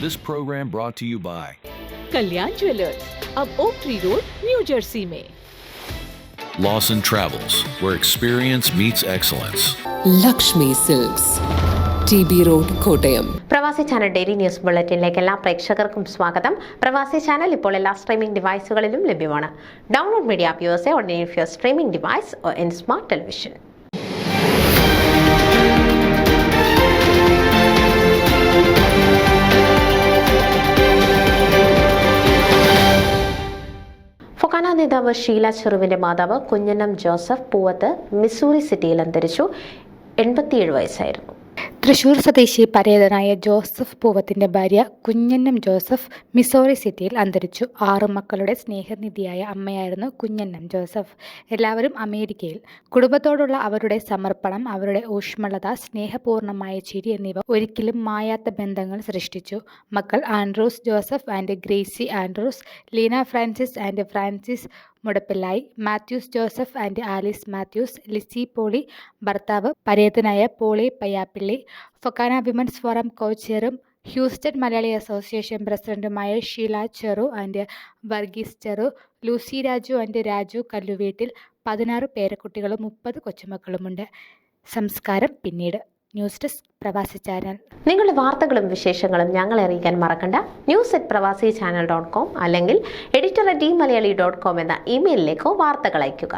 This program brought to you by Kalyan jewellers, अब Oak Tree Road, New Jersey में. Lawson Travels, where experience meets excellence. Lakshmi silks, TB road, Kottayam. Pravasi channel daily news ബുള്ളറ്റിനിലേക്ക് എല്ലാ പ്രേക്ഷകർക്കും സ്വാഗതം. പ്രവാസി channel ഇപ്പോൾ എല്ലാ streaming ഡിവൈസുകളിലും ലഭ്യമാണ്. Download media app use on any of your streaming device or in smart television. FOKANA നേതാവ് ഷീല ചെറുവിന്റെ മാതാവ് കുഞ്ഞനം ജോസഫ് പൂവത്ത് മിസൂറി സിറ്റിയിൽ അന്തരിച്ചു. 87 വയസ്സായിരുന്നു. തൃശൂർ സ്വദേശി പരേതനായ ജോസഫ് പൂവത്തിന്റെ ഭാര്യ കുഞ്ഞന്നം ജോസഫ് മിസോറി സിറ്റിയിൽ അന്തരിച്ചു. 6 മക്കളുടെ സ്നേഹനിധിയായ അമ്മയായിരുന്നു കുഞ്ഞന്നം ജോസഫ്. എല്ലാവരും അമേരിക്കയിൽ. കുടുംബത്തോടുള്ള അവരുടെ സമർപ്പണം, അവരുടെ ഊഷ്മളത, സ്നേഹപൂർണമായ ചിരി എന്നിവ ഒരിക്കലും മായാത്ത ബന്ധങ്ങൾ സൃഷ്ടിച്ചു. മക്കൾ Andrews Joseph and Gracy Andrews, Leena Francis and Francis മുടപ്പില്ലായി, Mathews Joseph and Alice Mathews, Lissy Poly, ഭർത്താവ് പരേതനായ Poly Payyappilly, FOKANA women's forum കോ-ചെയറും ഹ്യൂസ്റ്റൺ മലയാളി അസോസിയേഷൻ പ്രസിഡന്റുമായ Sheela Cheru and Varghese Cheru, Lucy Raju and Raju Kalluveettil. 16 പേരക്കുട്ടികളും 30 കൊച്ചുമക്കളുമുണ്ട്. സംസ്കാരം പിന്നീട്. News desk Pravasi channel. നിങ്ങളുടെ വാർത്തകളും വിശേഷങ്ങളും ഞങ്ങളെ അറിയിക്കാൻ മറക്കണ്ട. news@pravasichannel.com അല്ലെങ്കിൽ editor@eMalayali.com എന്ന ഇമെയിലിലേക്കോ വാർത്തകൾ അയയ്ക്കുക.